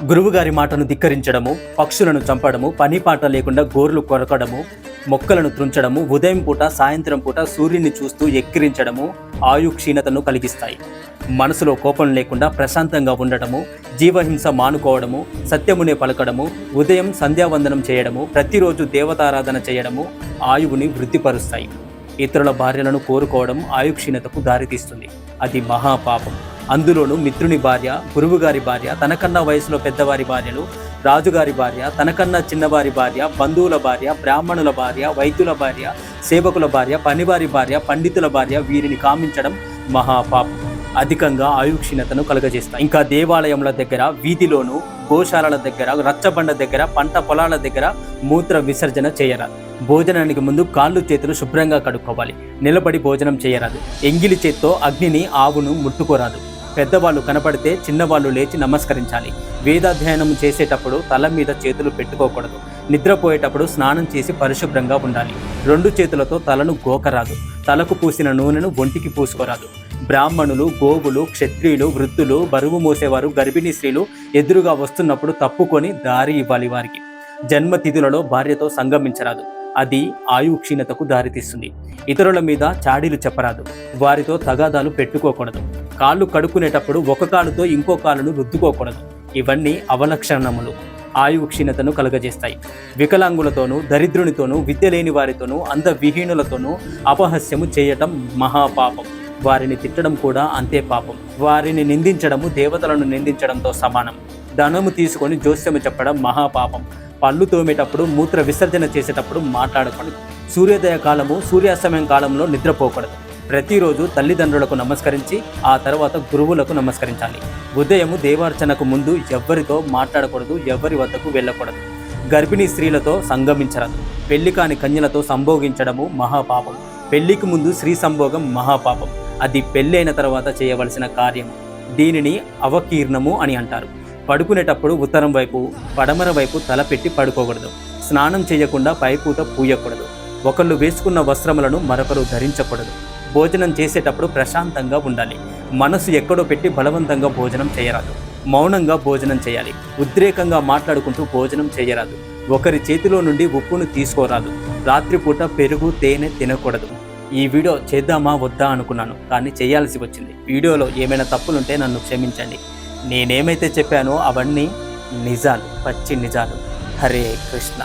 గురువుగారి మాటను ధిక్కరించడము, పక్షులను చంపడము, పని పాట లేకుండా గోర్లు కొరకడము, మొక్కలను త్రుంచడము, ఉదయం పూట సాయంత్రం పూట సూర్యుని చూస్తూ ఎక్కిరించడము ఆయు క్షీణతను కలిగిస్తాయి. మనసులో కోపం లేకుండా ప్రశాంతంగా ఉండటము, జీవహింస మానుకోవడము, సత్యమునే పలకడము, ఉదయం సంధ్యావందనం చేయడము, ప్రతిరోజు దేవతారాధన చేయడము ఆయువుని వృద్ధిపరుస్తాయి. ఇతరుల భార్యలను కోరుకోవడం ఆయుక్షీణతకు దారితీస్తుంది. అది మహాపాపం. అందులోనూ మిత్రుని భార్య, గురువుగారి భార్య, తనకన్నా వయసులో పెద్దవారి భార్యలు, రాజుగారి భార్య, తనకన్నా చిన్నవారి భార్య, బంధువుల భార్య, బ్రాహ్మణుల భార్య, వైద్యుల భార్య, సేవకుల భార్య, పనివారి భార్య, పండితుల భార్య, వీరిని కామించడం మహాపాపం. అధికంగా ఆయుక్షీణతను కలుగజేస్తాయి. ఇంకా దేవాలయముల దగ్గర, వీధిలోను, గోశాలల దగ్గర, రచ్చబండ దగ్గర, పంట పొలాల దగ్గర మూత్ర విసర్జన చేయరాదు. భోజనానికి ముందు కాళ్ళు చేతులు శుభ్రంగా కడుక్కోవాలి. నిలబడి భోజనం చేయరాదు. ఎంగిలి చేత్తో అగ్నిని, ఆవును ముట్టుకోరాదు. పెద్దవాళ్ళు కనపడితే చిన్నవాళ్ళు లేచి నమస్కరించాలి. వేదాధ్యయనం చేసేటప్పుడు తల మీద చేతులు పెట్టుకోకూడదు. నిద్రపోయేటప్పుడు స్నానం చేసి పరిశుభ్రంగా ఉండాలి. 2 చేతులతో తలను గోకరాదు. తలకు పూసిన నూనెను ఒంటికి పూసుకోరాదు. బ్రాహ్మణులు, గోవులు, క్షత్రియులు, వృద్ధులు, బరువు మోసేవారు, గర్భిణీ స్త్రీలు ఎదురుగా వస్తున్నప్పుడు తప్పుకొని దారి ఇవ్వాలి. వారికి జన్మతిథులలో భార్యతో సంగమించరాదు. అది ఆయు క్షీణతకు దారితీస్తుంది. ఇతరుల మీద చాడీలు చెప్పరాదు. వారితో తగాదాలు పెట్టుకోకూడదు. కాళ్ళు కడుక్కునేటప్పుడు ఒక కాలుతో ఇంకో కాలును రుద్దుకోకూడదు. ఇవన్నీ అవలక్షణములు, ఆయు క్షీణతను కలుగజేస్తాయి. వికలాంగులతోనూ, దరిద్రునితోనూ, విద్య లేని వారితోనూ, అందవిహీనులతోనూ అపహాస్యము చేయటం మహాపాపం. వారిని తిట్టడం కూడా అంతే పాపం. వారిని నిందించడము దేవతలను నిందించడంతో సమానం. ధనము తీసుకొని జోస్యము చెప్పడం మహాపాపం. పళ్ళు తోమేటప్పుడు, మూత్ర విసర్జన చేసేటప్పుడు మాట్లాడకూడదు. సూర్యోదయ కాలము, సూర్యాస్తమయం కాలంలో నిద్రపోకూడదు. ప్రతిరోజు తల్లిదండ్రులకు నమస్కరించి ఆ తర్వాత గురువులకు నమస్కరించాలి. ఉదయము దేవార్చనకు ముందు ఎవ్వరితో మాట్లాడకూడదు. ఎవ్వరి వద్దకు వెళ్ళకూడదు. గర్భిణీ స్త్రీలతో సంగమించరాదు. పెళ్లి కాని కన్యలతో సంభోగించడము మహాపాపం. పెళ్లికి ముందు స్త్రీ సంభోగం మహాపాపం. అది పెళ్ళైన తర్వాత చేయవలసిన కార్యము. దీనిని అవకీర్ణము అని అంటారు. పడుకునేటప్పుడు ఉత్తరం వైపు, పడమర వైపు తల పెట్టి పడుకోకూడదు. స్నానం చేయకుండా పైపూట పూయకూడదు. ఒకళ్ళు వేసుకున్న వస్త్రములను మరొకరు ధరించకూడదు. భోజనం చేసేటప్పుడు ప్రశాంతంగా ఉండాలి. మనసు ఎక్కడో పెట్టి బలవంతంగా భోజనం చేయరాదు. మౌనంగా భోజనం చేయాలి. ఉద్రేకంగా మాట్లాడుకుంటూ భోజనం చేయరాదు. ఒకరి చేతిలో నుండి ఉప్పును తీసుకోరాదు. రాత్రిపూట పెరుగు, తేనె తినకూడదు. ఈ వీడియో చేద్దామా వద్దా అనుకున్నాను, కానీ చేయాల్సి వచ్చింది. వీడియోలో ఏమైనా తప్పులుంటే నన్ను క్షమించండి. నేనేమైతే చెప్పానో అవన్నీ నిజాలు, పచ్చి నిజాలు. హరే కృష్ణ.